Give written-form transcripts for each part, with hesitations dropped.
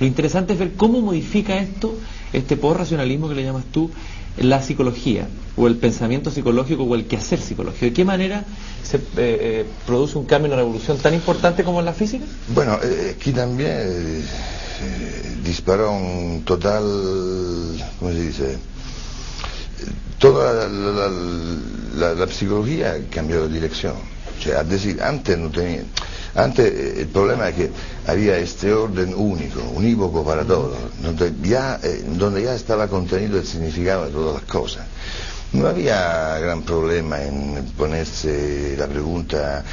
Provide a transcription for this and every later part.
Lo interesante es ver cómo modifica esto, este post-racionalismo que le llamas tú, la psicología, o el pensamiento psicológico, o el quehacer psicológico. ¿De qué manera se produce un cambio, una revolución tan importante como en la física? Bueno, aquí también disparó un total, ¿cómo se dice? Toda la psicología cambió de dirección. O sea, es decir, antes no tenía... Antes el problema es que había este orden único, unívoco para todos, donde ya estaba contenido el significado de todas las cosas. No había gran problema en ponerse la pregunta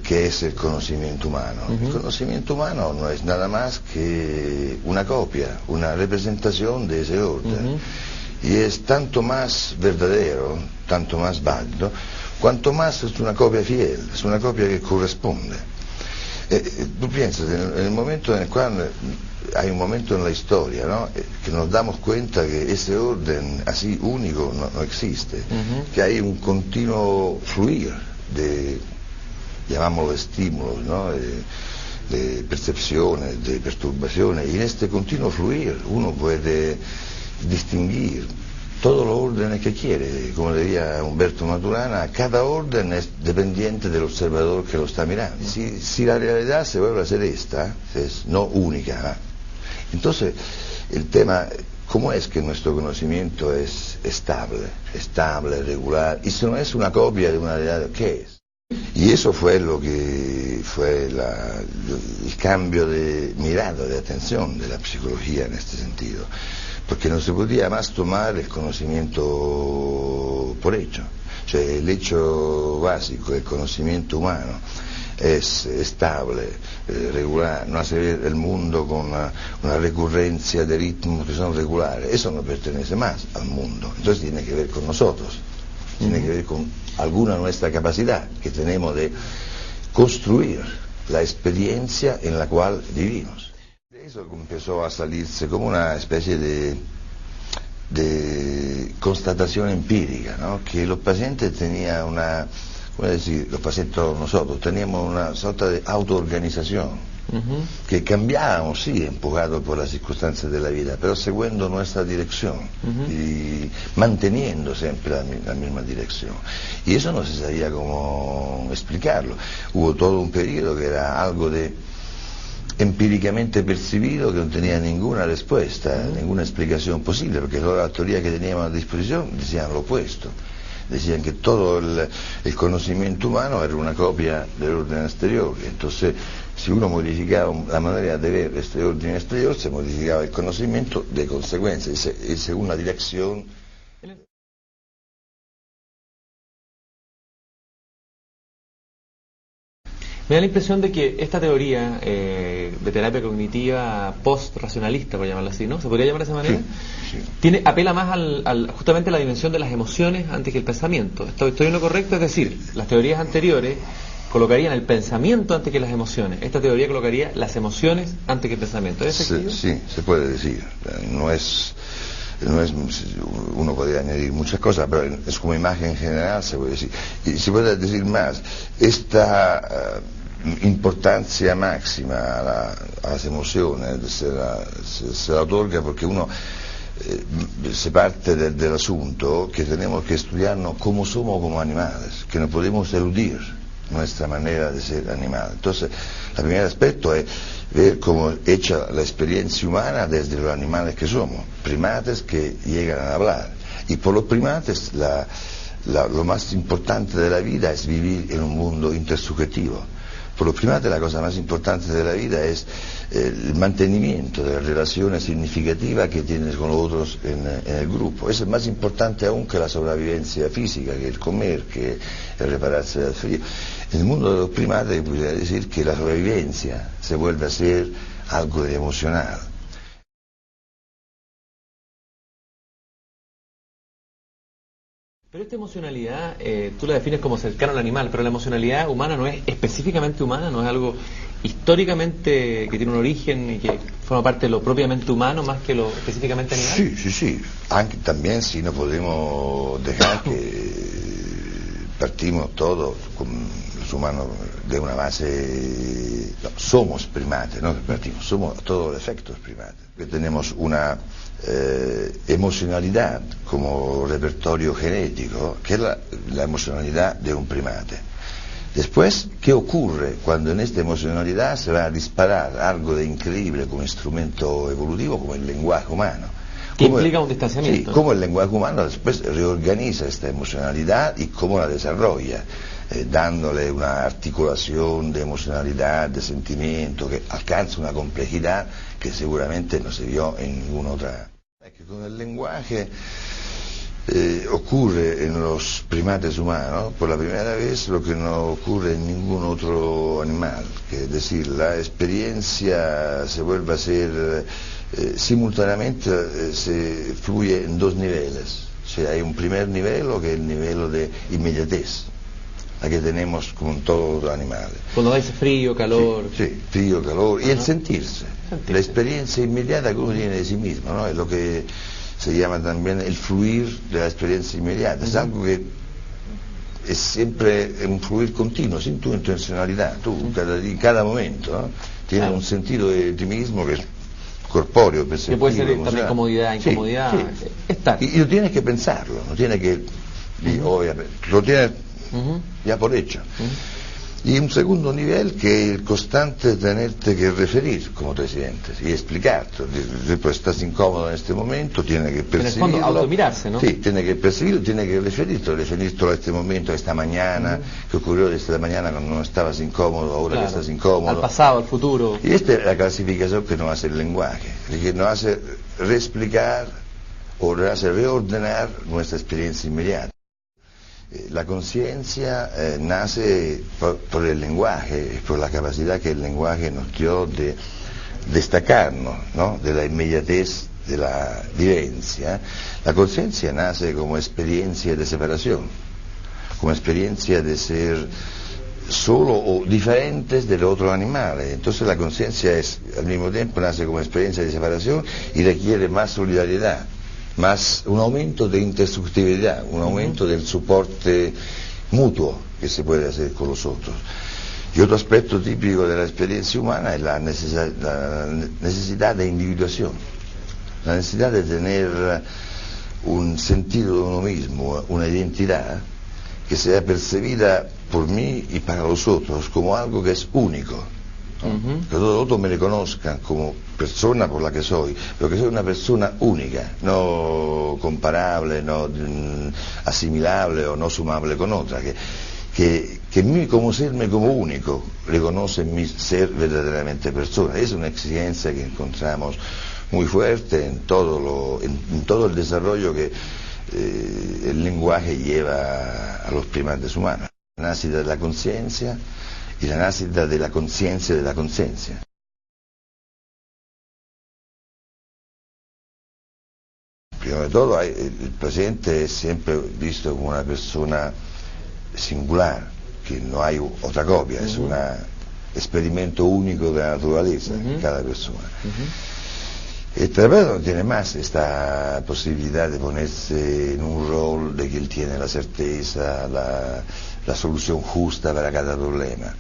¿qué es el conocimiento humano? El conocimiento humano no es nada más que una copia, una representación de ese orden. Y es tanto más verdadero, tanto más válido, cuanto más es una copia fiel, es una copia que corresponde. Tú piensas, en el momento en el cual hay un momento en la historia, ¿no?, que nos damos cuenta que ese orden así único no existe, que hay un continuo fluir de, llamámoslo, estímulos, ¿no?, de percepciones, de perturbaciones, y en este continuo fluir uno puede distinguir todos los órdenes que quiere. Como diría Humberto Maturana, cada orden es dependiente del observador que lo está mirando. Si la realidad se vuelve a ser esta, es no única, entonces el tema, ¿cómo es que nuestro conocimiento es estable, regular? Y si no es una copia de una realidad, ¿qué es? Y eso fue lo que fue el cambio de mirada, de atención de la psicología en este sentido. Porque no se podía más tomar el conocimiento por hecho. Cioè, el hecho básico del conocimiento humano es estable, regular, no hace ver el mundo con una recurrencia de ritmos que son regulares. Eso no pertenece más al mundo. Entonces tiene que ver con nosotros, tiene que ver con alguna nuestra capacidad que tenemos de construir la experiencia en la cual vivimos. Eso empezó a salirse como una especie de constatación empírica, ¿no?, que los pacientes tenían una, ¿cómo decir? Los pacientes, nosotros, teníamos una sorta de autoorganización, que cambiábamos, sí, empujados por las circunstancias de la vida, pero seguendo nuestra dirección y manteniendo siempre la misma dirección. Y eso no se sabía cómo explicarlo. Hubo todo un periodo que era algo de empíricamente percibido, que no tenía ninguna respuesta, ninguna explicación posible, porque todas las teorías que teníamos a disposición decían lo opuesto. Decían que todo el conocimiento humano era una copia del orden exterior. Entonces, si uno modificaba la manera de ver este orden exterior, se modificaba el conocimiento de consecuencia, y según la dirección. Me da la impresión de que esta teoría de terapia cognitiva post-racionalista, por llamarla así, ¿no? ¿Se podría llamar de esa manera? Sí. Apela más justamente a la dimensión de las emociones antes que el pensamiento. ¿Estoy en lo correcto? Es decir, las teorías anteriores colocarían el pensamiento antes que las emociones. Esta teoría colocaría las emociones antes que el pensamiento. ¿Es efectivo? Sí, se puede decir. No es, uno podría añadir muchas cosas, pero es como imagen general, se puede decir. Y se puede decir más, esta importancia máxima a las emociones se la otorga porque uno se parte del asunto que tenemos que estudiarnos cómo somos como animales, que no podemos eludir nuestra manera de ser animal. Entonces, el primer aspecto es ver cómo hecha la experiencia humana desde los animales que somos, primates que llegan a hablar. Y por los primates lo más importante de la vida es vivir en un mundo intersubjetivo. Por los primates la cosa más importante de la vida es el mantenimiento de las relaciones significativas que tienes con los otros en el grupo. Eso es más importante aún que la sobrevivencia física, que el comer, que el repararse del frío. En el mundo de los primates podría decir que la sobrevivencia se vuelve a ser algo de emocional. Pero esta emocionalidad, tú la defines como cercana al animal, pero la emocionalidad humana no es específicamente humana, no es algo históricamente que tiene un origen y que forma parte de lo propiamente humano más que lo específicamente animal. Sí. Aunque también sí no podemos dejar que partimos todos con seres humanos de una base, no, somos primates, no partimos, somos todos efectos primates, que tenemos una emocionalidad como repertorio genético, que es la emocionalidad de un primate. Después, ¿qué ocurre cuando en esta emocionalidad se va a disparar algo de increíble como instrumento evolutivo, como el lenguaje humano? Que implica un distanciamiento. Sí, cómo el lenguaje humano después reorganiza esta emocionalidad y cómo la desarrolla, dándole una articulación de emocionalidad, de sentimiento, que alcanza una complejidad que seguramente no se vio en ninguna otra. Es que con el lenguaje ocurre en los primates humanos por la primera vez lo que no ocurre en ningún otro animal, que es decir, la experiencia se vuelve a ser simultáneamente, se fluye en dos niveles. O sea, hay un primer nivel que es el nivel de inmediatez, la que tenemos con todos los animales. Cuando dice frío, calor. Sí, frío, calor, y el sentirse, la experiencia inmediata que uno tiene de sí mismo, ¿no? Es lo que se llama también el fluir de la experiencia inmediata. Es algo que es siempre un fluir continuo, sin tu intencionalidad. Tú, cada momento, ¿no? Tienes un sentido de ti mismo que es corpóreo, perceptivo, que puede ser también comodidad, incomodidad, sí. Estar. Y no tienes que pensarlo, no tienes que... obviamente, lo tienes ya por hecho. Y un segundo nivel que es el constante tenerte que referir cómo te sientes y explicarte. Después estás incómodo en este momento, tienes que percibirlo. En el fondo, automirarse, ¿no? Sí, tienes que percibirlo, tienes que referirte a este momento, a esta mañana, que ocurrió esta mañana cuando no estabas incómodo, ahora que estás incómodo. Al pasado, al futuro. Y esta es la clasificación que nos hace el lenguaje, que nos hace reexplicar o nos hace reordenar nuestra experiencia inmediata. La conciencia nace por el lenguaje, por la capacidad que el lenguaje nos dio de destacarnos, ¿no? De la inmediatez de la vivencia. La conciencia nace como experiencia de separación, como experiencia de ser solo o diferentes del otro animal. Entonces la conciencia al mismo tiempo nace como experiencia de separación y requiere más solidaridad, más un aumento de intersubjetividad, un aumento del soporte mutuo que se puede hacer con los otros. Y otro aspecto típico de la experiencia humana es la necesidad de individuación, la necesidad de tener un sentido de uno mismo, una identidad que sea percibida por mí y para los otros como algo que es único, ¿no? Que todos los otros me reconozcan como persona por la que soy, pero que soy una persona única, no comparable, no asimilable o no sumable con otra, que mí como serme como único reconoce mi ser verdaderamente persona. Es una exigencia que encontramos muy fuerte en todo el desarrollo que el lenguaje lleva a los primates humanos. La nacida de la conciencia y la nacida de la conciencia de la conciencia. Prima de todo, el paciente es siempre visto como una persona singular, que no hay otra copia, es un experimento único de la naturaleza en cada persona. El terapeuta no tiene más esta posibilidad de ponerse en un rol de que él tiene la certeza, la solución justa para cada problema.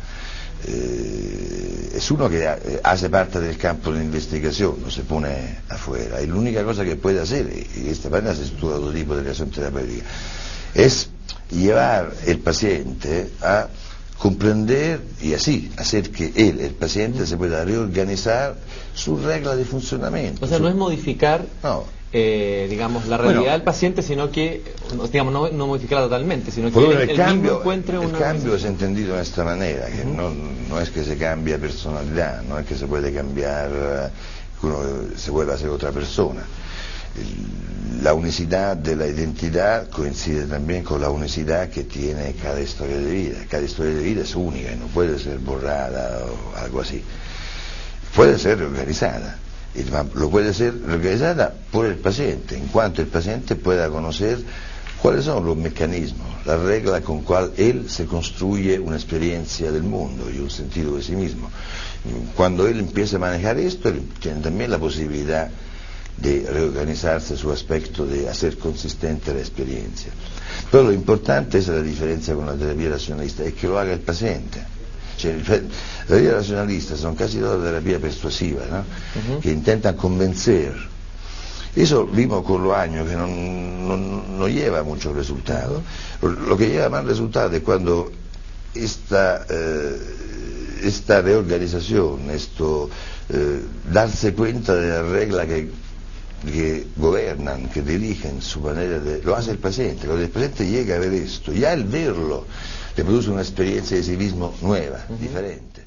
Es uno que hace parte del campo de investigación, no se pone afuera, y la única cosa que puede hacer, y esta manera se estudia todo tipo de relación terapéutica, es llevar el paciente a comprender y así hacer que él, el paciente, se pueda reorganizar su regla de funcionamiento. O sea, no es modificar, digamos, la realidad del paciente, sino que, digamos, no modificarla totalmente, sino que el cambio encuentre una... El cambio es entendido de esta manera, que no es que se cambia personalidad, no es que se puede cambiar, que uno se vuelva a ser otra persona. La unicidad de la identidad coincide también con la unicidad que tiene cada historia de vida. Cada historia de vida es única y no puede ser borrada o algo así. Puede ser reorganizada. Lo puede ser reorganizada por el paciente, en cuanto el paciente pueda conocer cuáles son los mecanismos, la regla con cual él se construye una experiencia del mundo y un sentido de sí mismo. Cuando él empieza a manejar esto, él tiene también la posibilidad de reorganizarse su aspecto de hacer consistente la experiencia. Pero lo importante es la diferencia con la terapia racionalista, es que lo haga el paciente. Cioè, la terapia racionalista son casi toda terapia persuasiva, ¿no? Que intentan convencer. Eso vimos con los años que no lleva mucho resultado. Lo que lleva más resultado es cuando esta reorganización, darse cuenta de las reglas que gobiernan, que dirigen su manera de... Lo hace el paciente. Cuando el paciente llega a ver esto, ya el verlo le produce una experiencia de sí mismo nueva, diferente.